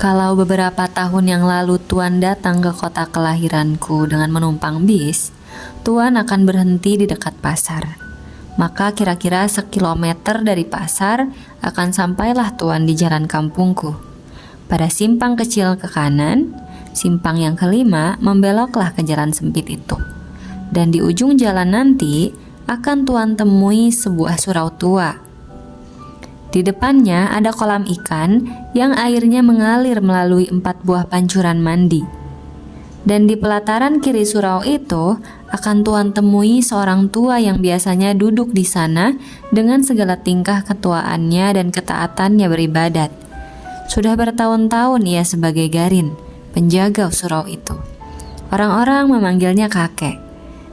Kalau beberapa tahun yang lalu Tuan datang ke kota kelahiranku dengan menumpang bis, Tuan akan berhenti di dekat pasar. Maka kira-kira sekilometer dari pasar akan sampailah Tuan di jalan kampungku. Pada simpang kecil ke kanan, simpang yang kelima membeloklah ke jalan sempit itu. Dan di ujung jalan nanti akan Tuan temui sebuah surau tua. Di depannya ada kolam ikan yang airnya mengalir melalui 4 buah pancuran mandi. Dan di pelataran kiri surau itu akan Tuan temui seorang tua yang biasanya duduk di sana dengan segala tingkah ketuaannya dan ketaatannya beribadat. Sudah bertahun-tahun ia sebagai garin, penjaga surau itu. Orang-orang memanggilnya kakek.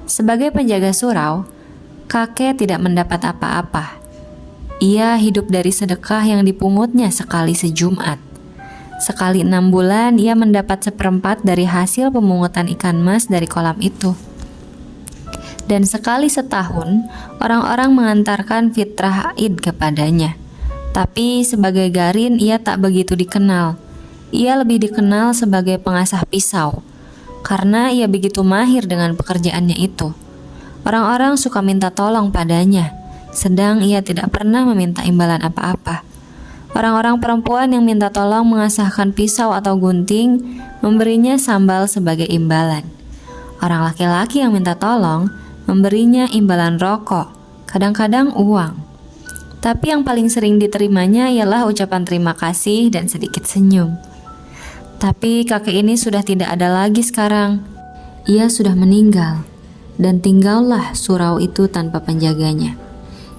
Sebagai penjaga surau, kakek tidak mendapat apa-apa. Ia hidup dari sedekah yang dipungutnya sekali sejumat. Sekali 6 bulan ia mendapat 1/4 dari hasil pemungutan ikan mas dari kolam itu. Dan sekali setahun orang-orang mengantarkan fitrah Id kepadanya. Tapi sebagai garin ia tak begitu dikenal. Ia lebih dikenal sebagai pengasah pisau karena ia begitu mahir dengan pekerjaannya itu. Orang-orang suka minta tolong padanya, sedang ia tidak pernah meminta imbalan apa-apa. Orang-orang perempuan yang minta tolong mengasahkan pisau atau gunting memberinya sambal sebagai imbalan. Orang laki-laki yang minta tolong memberinya imbalan rokok, kadang-kadang uang. Tapi yang paling sering diterimanya ialah ucapan terima kasih dan sedikit senyum. Tapi kakek ini sudah tidak ada lagi sekarang. Ia sudah meninggal dan tinggallah surau itu tanpa penjaganya.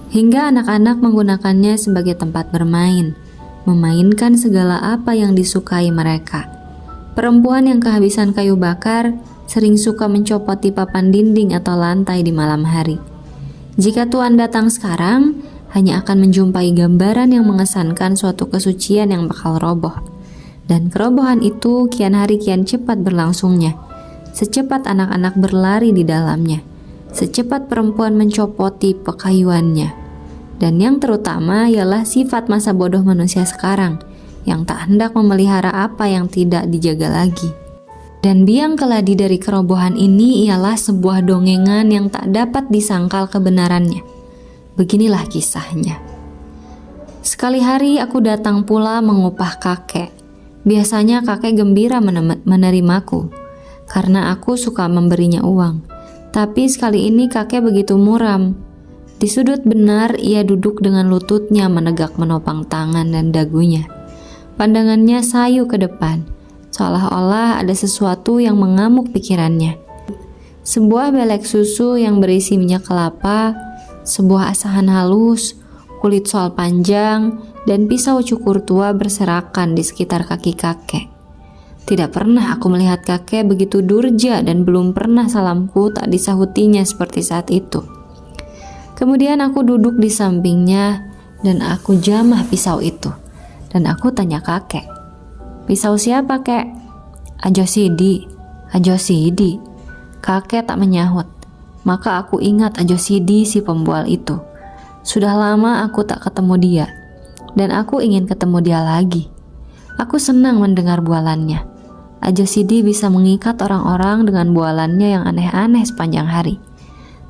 Hingga anak-anak menggunakannya sebagai tempat bermain, memainkan segala apa yang disukai mereka. Perempuan yang kehabisan kayu bakar sering suka mencopoti papan dinding atau lantai di malam hari. Jika Tuan datang sekarang, hanya akan menjumpai gambaran yang mengesankan suatu kesucian yang bakal roboh. Dan kerobohan itu kian hari kian cepat berlangsungnya, secepat anak-anak berlari di dalamnya, secepat perempuan mencopoti pekayuannya. Dan yang terutama ialah sifat masa bodoh manusia sekarang yang tak hendak memelihara apa yang tidak dijaga lagi. Dan biang keladi dari kerobohan ini ialah sebuah dongengan yang tak dapat disangkal kebenarannya. Beginilah kisahnya. Sekali hari aku datang pula mengupah kakek. Biasanya kakek gembira menerimaku karena aku suka memberinya uang. Tapi sekali ini kakek begitu muram. Di sudut benar ia duduk dengan lututnya menegak menopang tangan dan dagunya. Pandangannya sayu ke depan, seolah-olah ada sesuatu yang mengamuk pikirannya. Sebuah belek susu yang berisi minyak kelapa, sebuah asahan halus, kulit sol panjang, dan pisau cukur tua berserakan di sekitar kaki kakek. Tidak pernah aku melihat kakek begitu durja dan belum pernah salamku tak disahutinya seperti saat itu. Kemudian aku duduk di sampingnya dan aku jamah pisau itu. Dan aku tanya kakek, "Pisau siapa, kek?" "Ajo Sidi." "Ajo Sidi." Kakek tak menyahut. Maka aku ingat Ajo Sidi si pembual itu. Sudah lama aku tak ketemu dia. Dan aku ingin ketemu dia lagi. Aku senang mendengar bualannya. Ajo Sidi bisa mengikat orang-orang dengan bualannya yang aneh-aneh sepanjang hari.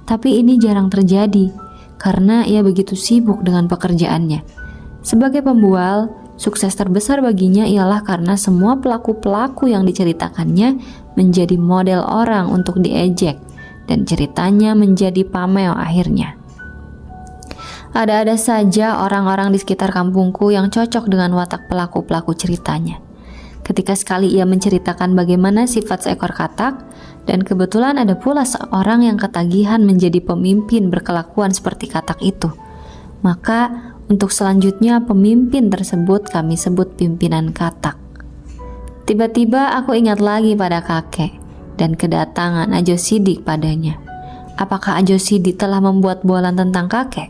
Tapi ini jarang terjadi karena ia begitu sibuk dengan pekerjaannya. Sebagai pembual, sukses terbesar baginya ialah karena semua pelaku-pelaku yang diceritakannya menjadi model orang untuk diejek dan ceritanya menjadi pameo akhirnya. Ada-ada saja orang-orang di sekitar kampungku yang cocok dengan watak pelaku-pelaku ceritanya. Ketika sekali ia menceritakan bagaimana sifat seekor katak, dan kebetulan ada pula seorang yang ketagihan menjadi pemimpin berkelakuan seperti katak itu. Maka untuk selanjutnya pemimpin tersebut kami sebut pimpinan katak. Tiba-tiba aku ingat lagi pada kakek dan kedatangan Ajo Sidi padanya. Apakah Ajo Sidi telah membuat bualan tentang kakek?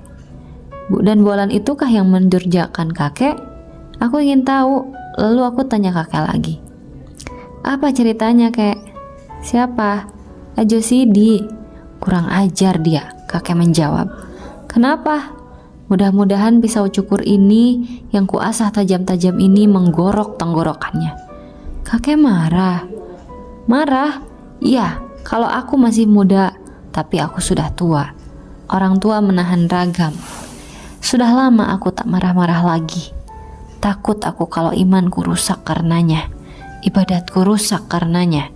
Dan bualan itukah yang mendurjakan kakek? Aku ingin tahu. Lalu aku tanya kakek lagi, "Apa ceritanya, kek?" "Siapa?" "Ajo Sidi." "Kurang ajar dia," kakek menjawab. "Kenapa?" Mudah-mudahan pisau cukur ini yang kuasah tajam-tajam ini menggorok tenggorokannya. Kakek marah. Marah? Iya, kalau aku masih muda, tapi aku sudah tua. Orang tua menahan ragam. Sudah lama aku tak marah-marah lagi. Takut aku kalau imanku rusak karenanya. Ibadatku rusak karenanya.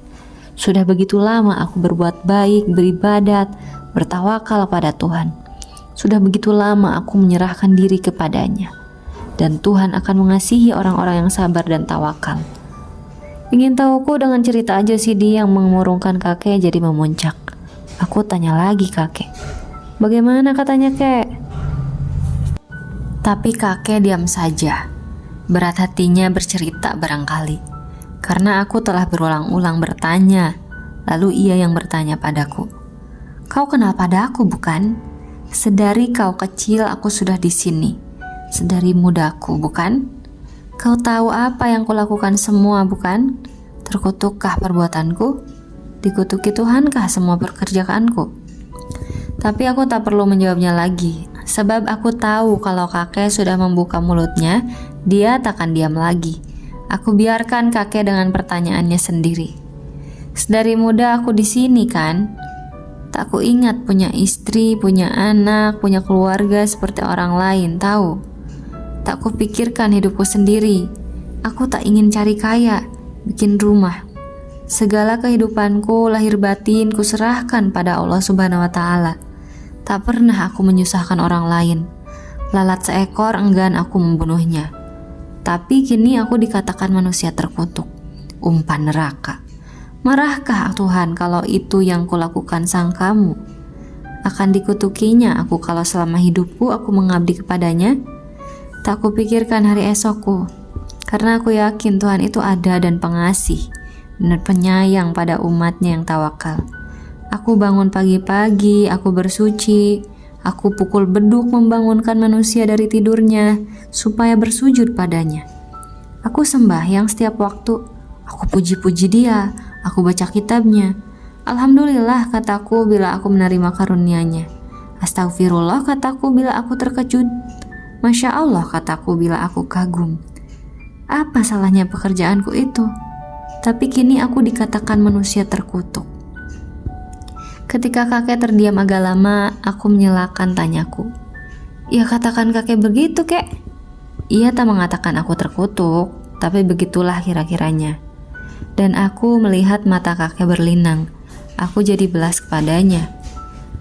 Sudah begitu lama aku berbuat baik, beribadat, bertawakal pada Tuhan. Sudah begitu lama aku menyerahkan diri kepadanya. Dan Tuhan akan mengasihi orang-orang yang sabar dan tawakal. Ingin tahuku dengan cerita aja sih dia yang mengurungkan kakek jadi memuncak. Aku tanya lagi kakek. Bagaimana katanya kek? Tapi kakek diam saja. Berat hatinya bercerita barangkali. Karena aku telah berulang-ulang bertanya. Lalu ia yang bertanya padaku. Kau kenal padaku bukan? Sedari kau kecil aku sudah di sini. Sedari mudaku, bukan? Kau tahu apa yang kulakukan semua, bukan? Terkutukkah perbuatanku? Dikutuki Tuhankah semua pekerjaanku? Tapi aku tak perlu menjawabnya lagi, sebab aku tahu kalau kakek sudah membuka mulutnya, dia takkan diam lagi. Aku biarkan kakek dengan pertanyaannya sendiri. Sedari muda aku di sini kan? Tak ku ingat punya istri, punya anak, punya keluarga seperti orang lain, tahu? Tak ku pikirkan hidupku sendiri. Aku tak ingin cari kaya, bikin rumah. Segala kehidupanku, lahir batin, ku serahkan pada Allah Subhanahu wa Ta'ala. Tak pernah aku menyusahkan orang lain. Lalat seekor enggan aku membunuhnya. Tapi kini aku dikatakan manusia terkutuk, umpan neraka. Marahkah Tuhan kalau itu yang kulakukan sang kamu? Akan dikutukinya aku kalau selama hidupku aku mengabdi kepadanya? Tak kupikirkan hari esokku, karena aku yakin Tuhan itu ada dan pengasih dan penyayang pada umatnya yang tawakal. Aku bangun pagi-pagi, aku bersuci, aku pukul beduk membangunkan manusia dari tidurnya supaya bersujud padanya. Aku sembahyang setiap waktu, aku puji-puji dia, aku baca kitabnya. Alhamdulillah kataku bila aku menerima karunia-Nya. Astagfirullah kataku bila aku terkejut. Masya Allah kataku bila aku kagum. Apa salahnya pekerjaanku itu? Tapi kini aku dikatakan manusia terkutuk. Ketika kakek terdiam agak lama, aku menyelakan tanyaku. Ya katakan kakek begitu kek. Ia tak mengatakan aku terkutuk, tapi begitulah kira-kiranya. Dan aku melihat mata kakek berlinang. Aku jadi belas kepadanya.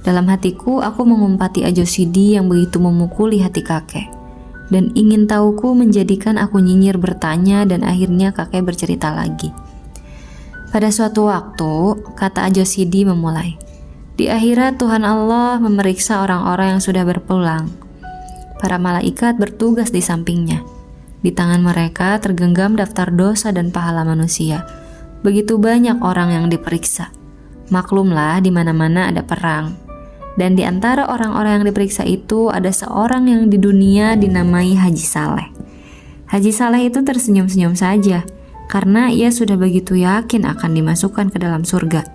Dalam hatiku, aku mengumpati Ajosidi yang begitu memukuli hati kakek. Dan ingin tahuku menjadikan aku nyinyir bertanya dan akhirnya kakek bercerita lagi. Pada suatu waktu, kata Ajosidi memulai. Di akhirat Tuhan Allah memeriksa orang-orang yang sudah berpulang. Para malaikat bertugas di sampingnya. Di tangan mereka tergenggam daftar dosa dan pahala manusia. Begitu banyak orang yang diperiksa. Maklumlah di mana-mana ada perang. Dan di antara orang-orang yang diperiksa itu ada seorang yang di dunia dinamai Haji Saleh. Haji Saleh itu tersenyum-senyum saja karena ia sudah begitu yakin akan dimasukkan ke dalam surga.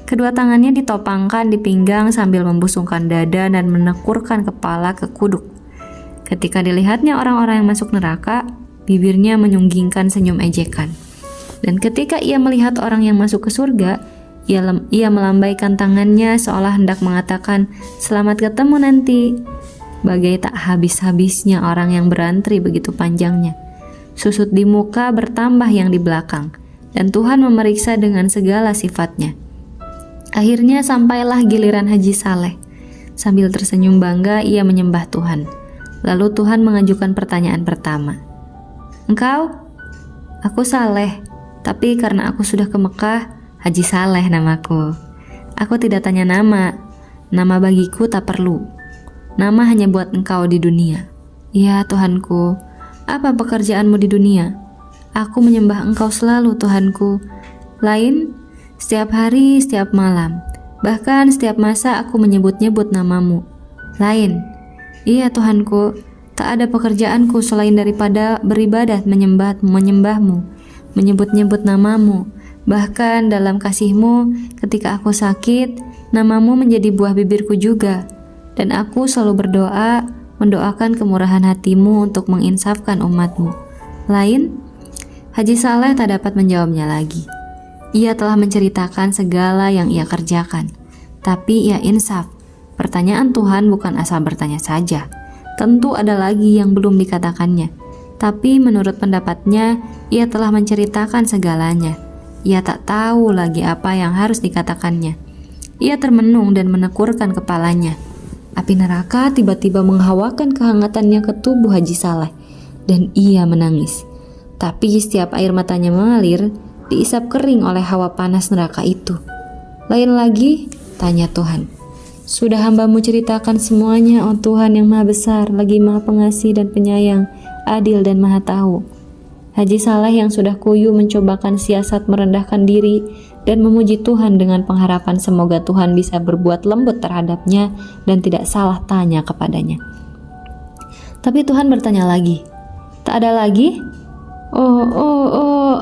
Kedua tangannya ditopangkan di pinggang sambil membusungkan dada dan menekurkan kepala ke kuduk. Ketika dilihatnya orang-orang yang masuk neraka, bibirnya menyunggingkan senyum ejekan. Dan ketika ia melihat orang yang masuk ke surga, ia melambaikan tangannya seolah hendak mengatakan, "Selamat ketemu nanti." Bagai tak habis-habisnya orang yang berantri begitu panjangnya. Susut di muka bertambah yang di belakang, dan Tuhan memeriksa dengan segala sifatnya. Akhirnya sampailah giliran Haji Saleh. Sambil tersenyum bangga, ia menyembah Tuhan. Lalu Tuhan mengajukan pertanyaan pertama. "Engkau?" "Aku Saleh, tapi karena aku sudah ke Mekah, Haji Saleh namaku. Aku tidak tanya nama. Nama bagiku tak perlu. Nama hanya buat engkau di dunia." "Ya Tuhanku, apa pekerjaanmu di dunia?" "Aku menyembah engkau selalu Tuhanku." "Lain?" "Setiap hari, setiap malam. Bahkan setiap masa aku menyebut-nyebut namamu." "Lain?" "Iya Tuhanku, tak ada pekerjaanku selain daripada beribadat menyembahmu, menyebut-nyebut namamu. Bahkan dalam kasihmu, ketika aku sakit, namamu menjadi buah bibirku juga. Dan aku selalu berdoa, mendoakan kemurahan hatimu untuk menginsafkan umatmu. Lain, Haji Saleh tak dapat menjawabnya lagi. Ia telah menceritakan segala yang ia kerjakan, tapi ia insaf. Pertanyaan Tuhan bukan asal bertanya saja. Tentu ada lagi yang belum dikatakannya, tapi menurut pendapatnya, ia telah menceritakan segalanya. Ia tak tahu lagi apa yang harus dikatakannya. Ia termenung dan menekurkan kepalanya. Api neraka tiba-tiba menghawakan kehangatannya ke tubuh Haji Saleh, dan ia menangis. Tapi setiap air matanya mengalir, diisap kering oleh hawa panas neraka itu. Lain lagi, tanya Tuhan. Sudah hamba-Mu ceritakan semuanya, oh Tuhan yang maha besar, lagi maha pengasih dan penyayang, adil dan maha tahu. Haji Saleh yang sudah kuyuh mencobakan siasat merendahkan diri dan memuji Tuhan dengan pengharapan semoga Tuhan bisa berbuat lembut terhadapnya dan tidak salah tanya kepadanya. Tapi Tuhan bertanya lagi, tak ada lagi?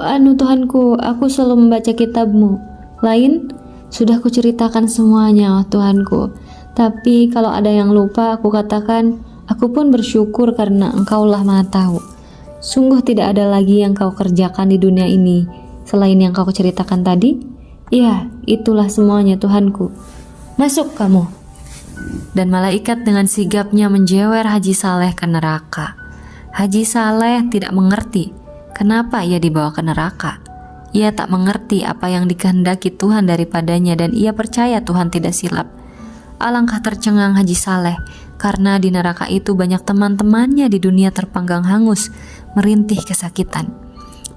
Anu Tuhanku, aku selalu membaca kitab-Mu. Lain, sudah kuceritakan semuanya, oh Tuhanku. Tapi kalau ada yang lupa, aku katakan, aku pun bersyukur karena Engkaulah maha tahu. Sungguh tidak ada lagi yang kau kerjakan di dunia ini selain yang kau ceritakan tadi? Ya, itulah semuanya Tuhanku. Masuk kamu. Dan malaikat dengan sigapnya menjewer Haji Saleh ke neraka. Haji Saleh tidak mengerti kenapa ia dibawa ke neraka. Ia tak mengerti apa yang dikehendaki Tuhan daripadanya dan ia percaya Tuhan tidak silap. Alangkah tercengang Haji Saleh karena di neraka itu banyak teman-temannya di dunia terpanggang hangus, merintih kesakitan.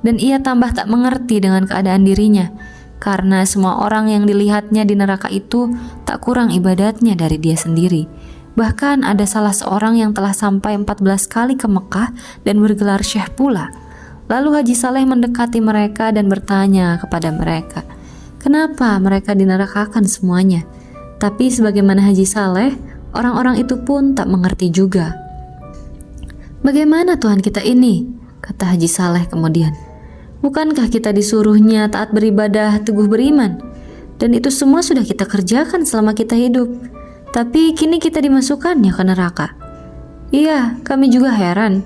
Dan ia tambah tak mengerti dengan keadaan dirinya, karena semua orang yang dilihatnya di neraka itu tak kurang ibadatnya dari dia sendiri. Bahkan ada salah seorang yang telah sampai 14 kali ke Mekah dan bergelar syekh pula. Lalu Haji Saleh mendekati mereka dan bertanya kepada mereka, kenapa mereka dinerakakan semuanya? Tapi sebagaimana Haji Saleh, orang-orang itu pun tak mengerti juga. Bagaimana Tuhan kita ini? Kata Haji Saleh kemudian. Bukankah kita disuruhnya taat beribadah, teguh beriman? Dan itu semua sudah kita kerjakan selama kita hidup. Tapi kini kita dimasukkannya ke neraka. Iya, kami juga heran.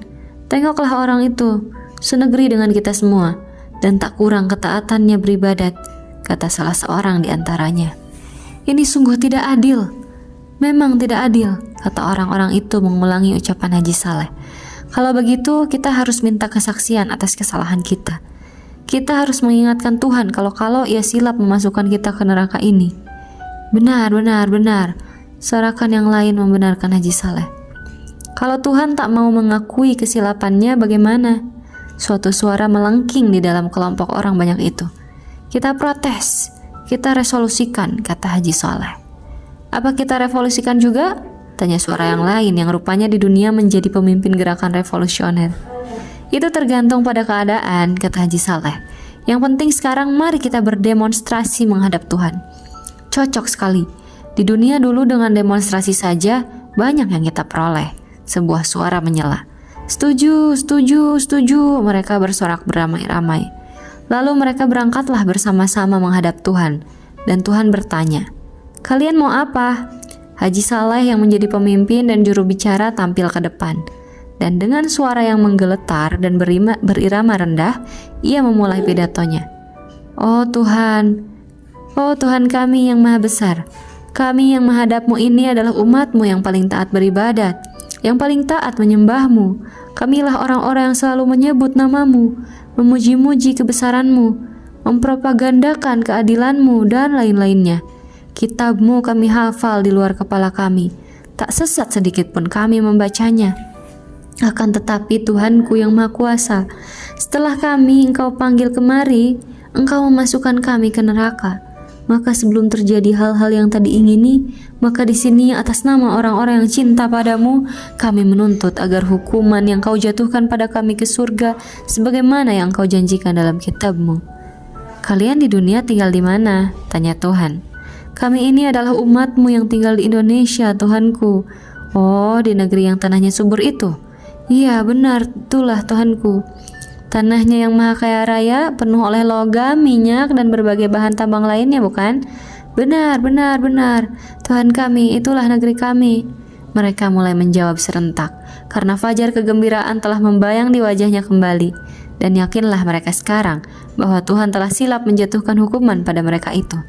Tengoklah orang itu, senegeri dengan kita semua, dan tak kurang ketaatannya beribadat, kata salah seorang di antaranya. Ini sungguh tidak adil. Memang tidak adil, kata orang-orang itu mengulangi ucapan Haji Saleh. Kalau begitu, kita harus minta kesaksian atas kesalahan kita. Kita harus mengingatkan Tuhan kalau ia silap memasukkan kita ke neraka ini. Benar. Suarakan yang lain membenarkan Haji Saleh. Kalau Tuhan tak mau mengakui kesilapannya, bagaimana? Suatu suara melengking di dalam kelompok orang banyak itu. Kita protes, kita resolusikan, kata Haji Saleh. Apa kita revolusikan juga? Tanya suara yang lain yang rupanya di dunia menjadi pemimpin gerakan revolusioner. Itu tergantung pada keadaan, kata Haji Saleh. Yang penting sekarang mari kita berdemonstrasi menghadap Tuhan. Cocok sekali. Di dunia dulu dengan demonstrasi saja banyak yang kita peroleh. Sebuah suara menyela. Setuju. Mereka bersorak beramai-ramai. Lalu mereka berangkatlah bersama-sama menghadap Tuhan. Dan Tuhan bertanya, kalian mau apa? Haji Saleh yang menjadi pemimpin dan juru bicara tampil ke depan. Dan dengan suara yang menggeletar dan berirama rendah, ia memulai pidatonya. Oh Tuhan kami yang maha besar, kami yang menghadap-Mu ini adalah umat-Mu yang paling taat beribadat, yang paling taat menyembah-Mu. Kamilah orang-orang yang selalu menyebut nama-Mu, memuji-muji kebesaran-Mu, mempropagandakan keadilan-Mu dan lain-lainnya. Kitab-Mu kami hafal di luar kepala kami, tak sesat sedikit pun kami membacanya. Akan tetapi Tuhanku yang Maha Kuasa, setelah kami Engkau panggil kemari, Engkau memasukkan kami ke neraka. Maka sebelum terjadi hal-hal yang tadi ingini, maka di sini atas nama orang-orang yang cinta padamu, kami menuntut agar hukuman yang Kau jatuhkan pada kami ke surga, sebagaimana yang Kau janjikan dalam kitab-Mu. Kalian di dunia tinggal di mana? Tanya Tuhan. Kami ini adalah umat-Mu yang tinggal di Indonesia, Tuhanku. Oh, di negeri yang tanahnya subur itu. Iya benar, itulah Tuhanku. Tanahnya yang maha kaya raya, penuh oleh logam, minyak, dan berbagai bahan tambang lainnya, bukan? Benar. Tuhan kami, itulah negeri kami. Mereka mulai menjawab serentak, karena fajar kegembiraan telah membayang di wajahnya kembali. Dan yakinlah mereka sekarang bahwa Tuhan telah silap menjatuhkan hukuman pada mereka itu.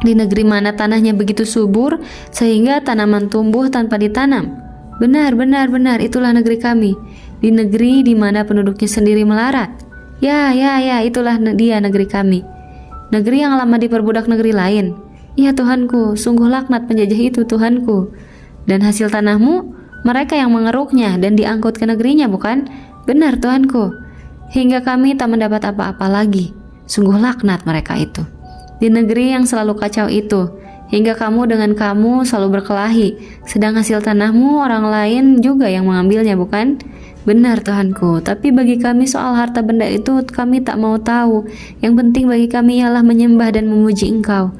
Di negeri mana tanahnya begitu subur sehingga tanaman tumbuh tanpa ditanam. Benar, itulah negeri kami. Di negeri di mana penduduknya sendiri melarat. Ya, itulah dia negeri kami. Negeri yang lama diperbudak negeri lain. Ya Tuhanku, sungguh laknat penjajah itu Tuhanku. Dan hasil tanahmu, mereka yang mengeruknya dan diangkut ke negerinya, bukan? Benar Tuhanku. Hingga kami tak mendapat apa-apa lagi. Sungguh laknat mereka itu. Di negeri yang selalu kacau itu, hingga kamu dengan kamu selalu berkelahi, sedang hasil tanahmu orang lain juga yang mengambilnya, bukan? Benar Tuhanku, tapi bagi kami soal harta benda itu kami tak mau tahu. Yang penting bagi kami ialah menyembah dan memuji Engkau.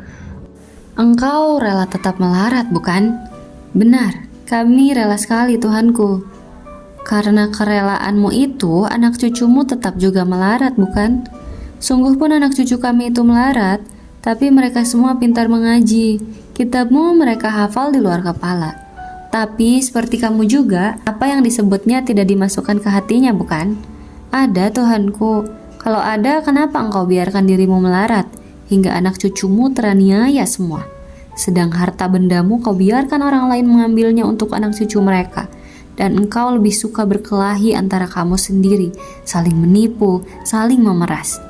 Engkau rela tetap melarat, bukan? Benar, kami rela sekali Tuhanku. Karena kerelaanmu itu, anak cucumu tetap juga melarat, bukan? Sungguh pun anak cucu kami itu melarat, tapi mereka semua pintar mengaji. Kitabmu mereka hafal di luar kepala. Tapi seperti kamu juga, apa yang disebutnya tidak dimasukkan ke hatinya, bukan? Ada Tuhanku. Kalau ada, kenapa engkau biarkan dirimu melarat, hingga anak cucumu teraniaya semua? Sedang harta bendamu kau biarkan orang lain mengambilnya untuk anak cucu mereka. Dan engkau lebih suka berkelahi antara kamu sendiri, saling menipu, saling memeras.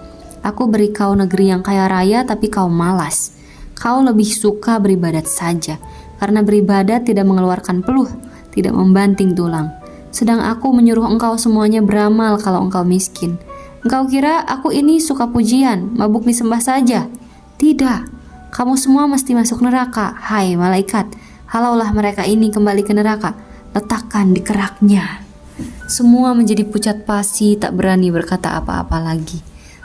Aku beri kau negeri yang kaya raya tapi kau malas. Kau lebih suka beribadat saja, karena beribadat tidak mengeluarkan peluh, tidak membanting tulang. Sedang aku menyuruh engkau semuanya beramal kalau engkau miskin. Engkau kira aku ini suka pujian, mabuk disembah saja? Tidak, kamu semua mesti masuk neraka. Hai malaikat, halaulah mereka ini kembali ke neraka, letakkan di keraknya. Semua menjadi pucat pasi, tak berani berkata apa-apa lagi.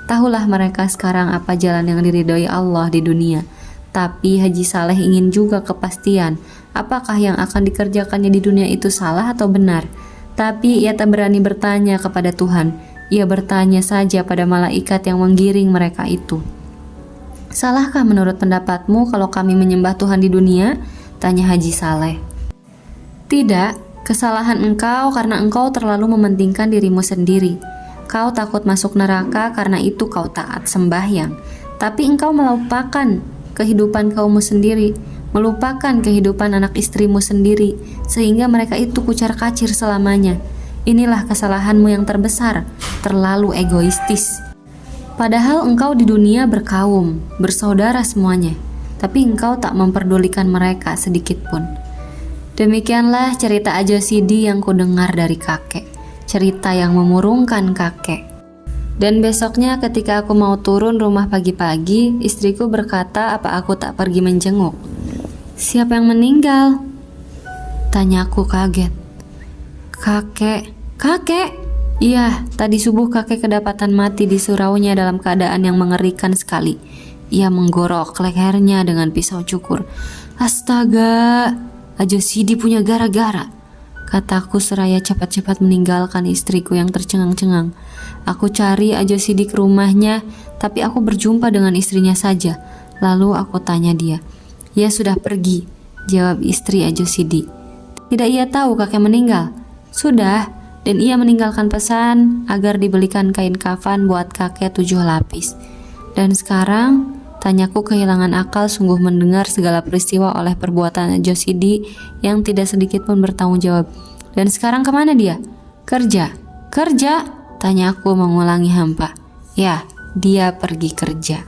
Tahulah mereka sekarang apa jalan yang diridhoi Allah di dunia. Tapi Haji Saleh ingin juga kepastian, apakah yang akan dikerjakannya di dunia itu salah atau benar. Tapi ia tak berani bertanya kepada Tuhan. Ia bertanya saja pada malaikat yang menggiring mereka itu. Salahkah menurut pendapatmu kalau kami menyembah Tuhan di dunia? Tanya Haji Saleh. Tidak, kesalahan engkau karena engkau terlalu mementingkan dirimu sendiri. Kau takut masuk neraka karena itu kau taat sembahyang. Tapi engkau melupakan kehidupan kaummu sendiri, melupakan kehidupan anak istrimu sendiri, sehingga mereka itu kucar-kacir selamanya. Inilah kesalahanmu yang terbesar, terlalu egoistis. Padahal engkau di dunia berkaum, bersaudara semuanya, tapi engkau tak memperdulikan mereka sedikit pun. Demikianlah cerita Ajo Sidi yang kudengar dari kakek. Cerita yang memurungkan kakek. Dan besoknya ketika aku mau turun rumah pagi-pagi, istriku berkata apa aku tak pergi menjenguk. Siapa yang meninggal? Tanyaku kaget. Kakek? Iya, tadi subuh kakek kedapatan mati di suraunya dalam keadaan yang mengerikan sekali. Ia menggorok lehernya dengan pisau cukur. Astaga, Ajo Sidi punya gara-gara, kataku seraya cepat-cepat meninggalkan istriku yang tercengang-cengang. Aku cari Ajo Sidi ke rumahnya, tapi aku berjumpa dengan istrinya saja. Lalu aku tanya dia. Ia sudah pergi, jawab istri Ajo Sidi. Tidak ia tahu kakek meninggal? Sudah, dan ia meninggalkan pesan agar dibelikan kain kafan buat kakek 7 lapis. Dan sekarang, tanyaku kehilangan akal sungguh mendengar segala peristiwa oleh perbuatan Ajo Sidi yang tidak sedikit pun bertanggung jawab. Dan sekarang kemana dia? Kerja? Tanyaku mengulangi hampa. Ya, dia pergi kerja.